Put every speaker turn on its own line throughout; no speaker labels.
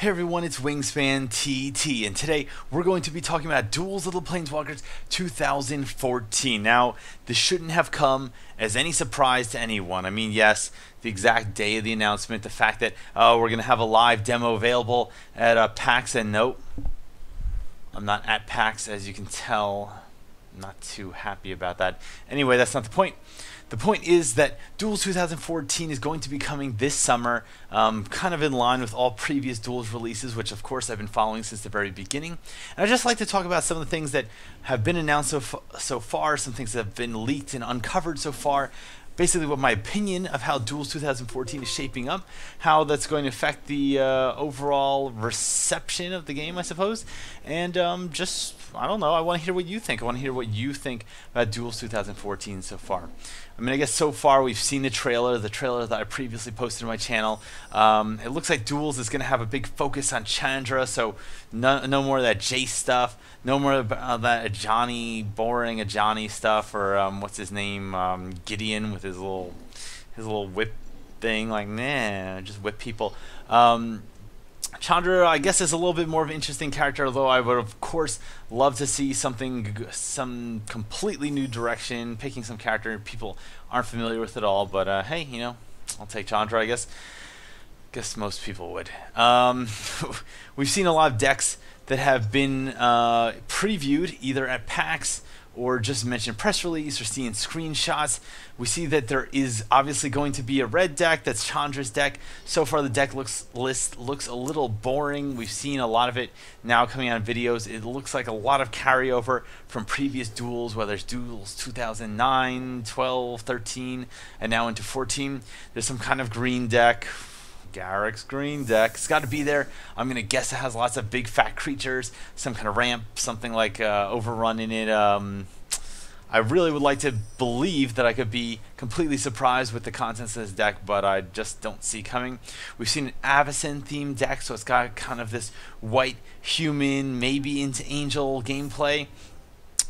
Hey everyone, it's Wingspan TT, and today we're going to be talking about Duels of the Planeswalkers 2014. Now, this shouldn't have come as any surprise to anyone. I mean, yes, the exact day of the announcement, the fact that we're going to have a live demo available at PAX, and nope, I'm not at PAX, as you can tell. I'm not too happy about that. Anyway, that's not the point. The point is that Duels 2014 is going to be coming this summer, kind of in line with all previous Duels releases, which of course I've been following since the very beginning. And I'd just like to talk about some of the things that have been announced so far, some things that have been leaked and uncovered so far. Basically what my opinion of how Duels 2014 is shaping up, how that's going to affect the overall reception of the game, I suppose, and just, I don't know, I want to hear what you think. I want to hear what you think about Duels 2014 so far. I mean, I guess so far we've seen the trailer that I previously posted on my channel. It looks like Duels is going to have a big focus on Chandra, so no more of that Jace stuff, no more of that boring Ajani stuff, or what's his name, Gideon with his little whip thing, like, nah, just whip people. Chandra, I guess, is a little bit more of an interesting character, although I would, of course, love to see some completely new direction, picking some character people aren't familiar with at all. But hey, you know, I'll take Chandra, I guess. Guess most people would. We've seen a lot of decks that have been previewed either at PAX or just mentioned press release or seeing screenshots. We see that there is obviously going to be a red deck. That's Chandra's deck. So far the deck looks a little boring. We've seen a lot of it now coming out in videos. It looks like a lot of carryover from previous Duels, whether it's Duels 2009, 12, 13, and now into 14. There's some kind of green deck. Garrick's green deck. It's got to be there. I'm going to guess it has lots of big fat creatures, some kind of ramp, something like Overrun in it. I really would like to believe that I could be completely surprised with the contents of this deck, but I just don't see coming. We've seen an Avacyn themed deck, so it's got kind of this white human, maybe into angel gameplay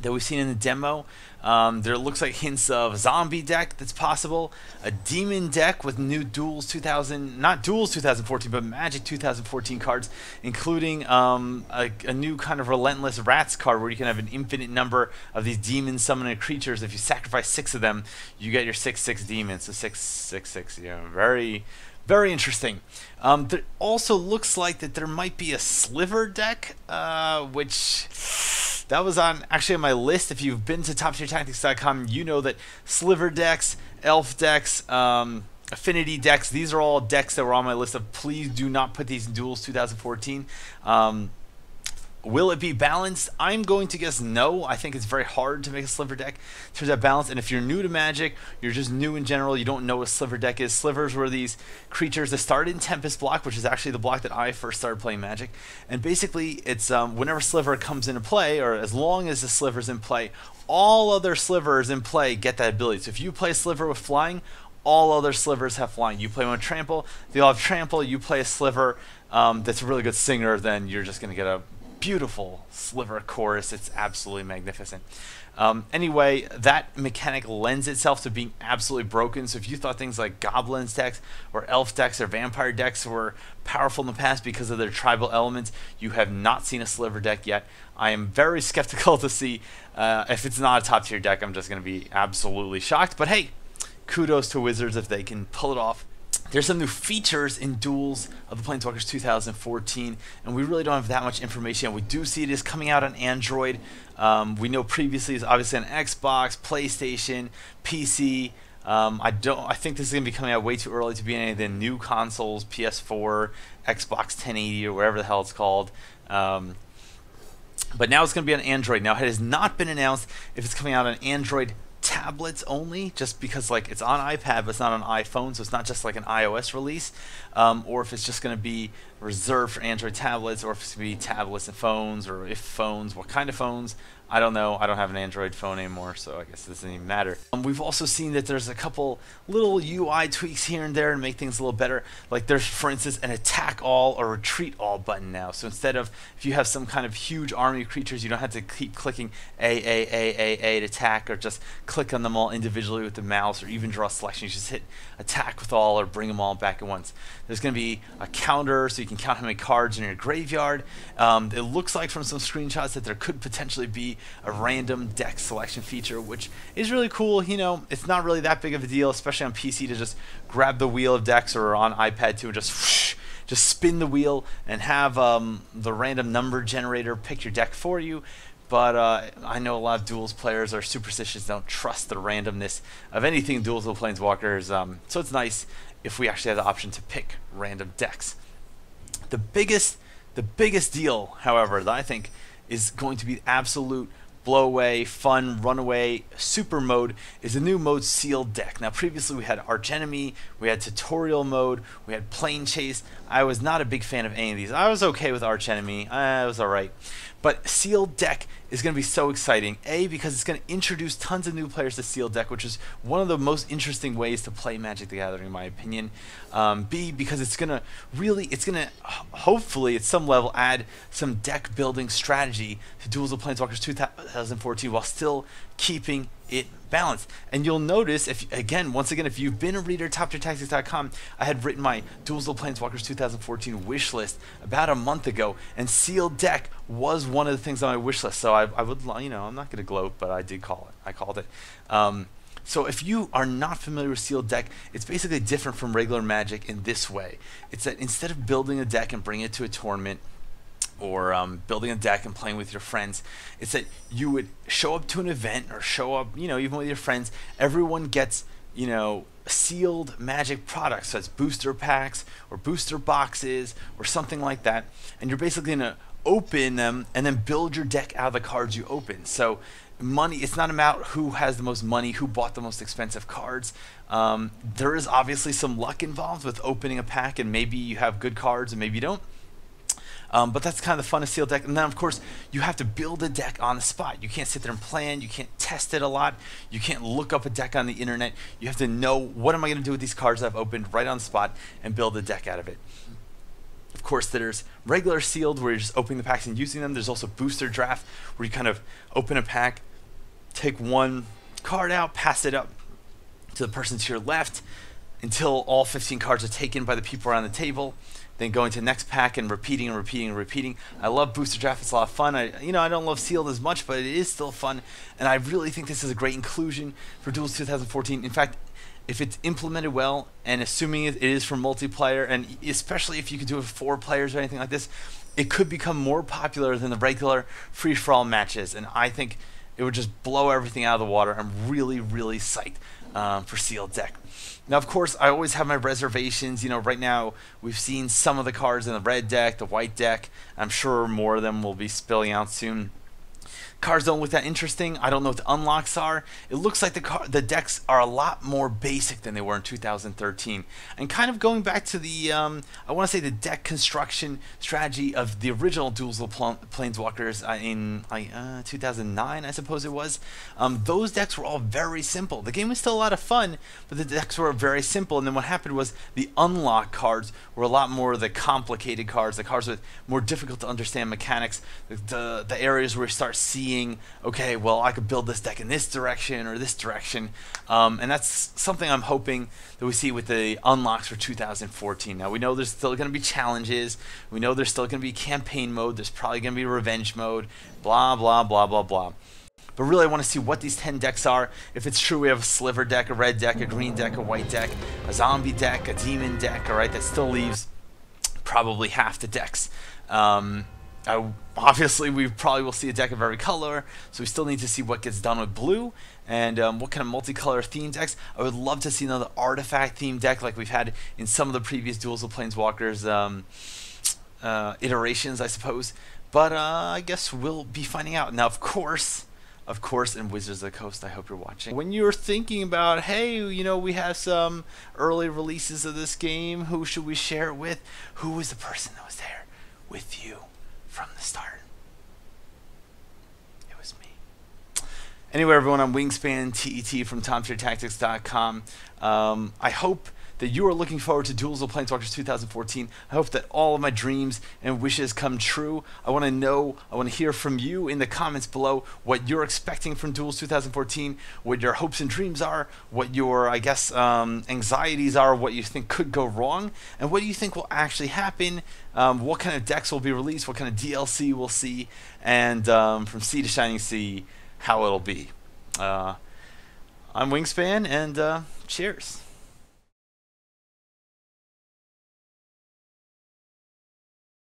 that we've seen in the demo. There looks like hints of a zombie deck that's possible, a demon deck with new Duels not Duels 2014, but Magic 2014 cards, including a new kind of Relentless Rats card where you can have an infinite number of these demon summoning creatures. If you sacrifice 6 of them, you get your 6/6 demons, so 6/6/6. Yeah, very interesting. There also looks like that there might be a Sliver deck, which that was actually on my list. If you've been to TopTierTactics.com, you know that Sliver decks, Elf decks, Affinity decks, these are all decks that were on my list of please do not put these in Duels 2014. Will it be balanced? I'm going to guess no. I think it's very hard to make a Sliver deck to that balance. And if you're new to Magic, you're just new in general, you don't know what Sliver deck is. Slivers were these creatures that started in Tempest block, which is actually the block that I first started playing Magic. And basically, it's whenever Sliver comes into play, or as long as the Sliver's in play, all other Slivers in play get that ability. So if you play Sliver with flying, all other Slivers have flying. You play one with Trample, they all have Trample. You play a Sliver that's a really good singer, then you're just going to get a beautiful Sliver chorus. It's absolutely magnificent. Anyway, that mechanic lends itself to being absolutely broken. So if you thought things like Goblins decks or Elf decks or Vampire decks were powerful in the past because of their tribal elements, you have not seen a Sliver deck yet. I am very skeptical to see if it's not a top tier deck. I'm just going to be absolutely shocked. But hey, kudos to Wizards if they can pull it off. There's some new features in Duels of the Planeswalkers 2014, and we really don't have that much information. We do see it is coming out on Android. We know previously it's obviously on Xbox, PlayStation, PC. I think this is going to be coming out way too early to be in any of the new consoles, PS4, Xbox 1080, or whatever the hell it's called. But now it's going to be on Android. Now, it has not been announced if it's coming out on Android tablets only, just because like it's on iPad but it's not on iPhone, so it's not just like an iOS release, or if it's just going to be reserved for Android tablets, or if it's going to be tablets and phones, or if phones, what kind of phones, I don't know. I don't have an Android phone anymore, so I guess it doesn't even matter. We've also seen that there's a couple little UI tweaks here and there to make things a little better. Like there's, for instance, an attack all or retreat all button now. So instead of, if you have some kind of huge army of creatures, you don't have to keep clicking A to attack, or just click on them all individually with the mouse, or even draw selection. You just hit attack with all or bring them all back at once. There's going to be a counter, so you can count how many cards in your graveyard. It looks like from some screenshots that there could potentially be a random deck selection feature, which is really cool. You know, it's not really that big of a deal, especially on PC, to just grab the wheel of decks, or on iPad too, and just whoosh, just spin the wheel and have the random number generator pick your deck for you. But I know a lot of Duels players are superstitious, don't trust the randomness of anything Duels with Planeswalkers, so it's nice if we actually have the option to pick random decks. The biggest deal, however, that I think is going to be absolute blow away, fun, runaway, super mode is the new mode Sealed Deck. Now previously we had Archenemy, we had Tutorial mode, we had Plane Chase. I was not a big fan of any of these. I was okay with Archenemy, I was alright. But Sealed Deck is going to be so exciting. A, because it's going to introduce tons of new players to Sealed Deck, which is one of the most interesting ways to play Magic the Gathering, in my opinion. B, because it's going to hopefully at some level add some deck building strategy to Duels of Planeswalkers 2014 while still keeping it balanced. And you'll notice, once again, if you've been a reader at TopTierTactics.com, I had written my Duels of Planeswalkers 2014 wish list about a month ago, and Sealed Deck was one of the things on my wish list. So I would, you know, I'm not going to gloat, but I did call it. I called it. So if you are not familiar with Sealed Deck, it's basically different from regular Magic in this way. It's that instead of building a deck and bringing it to a tournament, or building a deck and playing with your friends, it's that you would show up to an event, or show up, you know, even with your friends. Everyone gets, you know, sealed Magic products, so it's booster packs or booster boxes or something like that, and you're basically gonna open them and then build your deck out of the cards you open. So money, it's not about who has the most money, who bought the most expensive cards. There is obviously some luck involved with opening a pack, and maybe you have good cards and maybe you don't. But that's kind of the fun of Sealed Deck. And then, of course, you have to build a deck on the spot. You can't sit there and plan. You can't test it a lot. You can't look up a deck on the internet. You have to know, what am I going to do with these cards that I've opened right on the spot, and build a deck out of it. Of course, there's regular Sealed, where you're just opening the packs and using them. There's also Booster Draft, where you kind of open a pack, take one card out, pass it up to the person to your left until all 15 cards are taken by the people around the table. Then going to the next pack and repeating and repeating and repeating. I love Booster Draft. It's a lot of fun. I don't love Sealed as much, but it is still fun. And I really think this is a great inclusion for Duels 2014. In fact, if it's implemented well, and assuming it is for multiplayer, and especially if you could do it with 4 players or anything like this, it could become more popular than the regular free-for-all matches. And I think it would just blow everything out of the water. I'm really, really psyched for Sealed Deck. Now, of course, I always have my reservations. You know, right now we've seen some of the cards in the red deck, the white deck. I'm sure more of them will be spilling out soon. Cards don't look that interesting. I don't know what the unlocks are. It looks like the decks are a lot more basic than they were in 2013. And kind of going back to the, I want to say the deck construction strategy of the original Duels of Planeswalkers in 2009, I suppose it was. Those decks were all very simple. The game was still a lot of fun, but the decks were very simple. And then what happened was the unlock cards were a lot more the complicated cards, the cards with more difficult to understand mechanics, the areas where you start seeing, okay, well, I could build this deck in this direction or this direction, and that's something I'm hoping that we see with the unlocks for 2014. Now, we know there's still going to be challenges, we know there's still going to be campaign mode, there's probably going to be revenge mode, blah, blah, blah, blah, blah. But really, I want to see what these 10 decks are. If it's true we have a sliver deck, a red deck, a green deck, a white deck, a zombie deck, a demon deck, all right, that still leaves probably half the decks. Obviously, we probably will see a deck of every color, so we still need to see what gets done with blue, and what kind of multicolor theme decks. I would love to see another artifact theme deck like we've had in some of the previous Duels of Planeswalkers iterations, I suppose. But I guess we'll be finding out. Now, of course, in Wizards of the Coast, I hope you're watching. When you're thinking about, hey, you know, we have some early releases of this game, who should we share it with? Who was the person that was there with you from the start? It was me. Anyway, everyone, I'm Wingspan TET from TopTierTactics.com. I hope that you are looking forward to Duels of Planeswalkers 2014. I hope that all of my dreams and wishes come true. I want to hear from you in the comments below what you're expecting from Duels 2014, what your hopes and dreams are, what your, I guess, anxieties are, what you think could go wrong, and what do you think will actually happen, what kind of decks will be released, what kind of DLC we'll see, and from Sea to Shining Sea, how it'll be. I'm Wingspan, and cheers.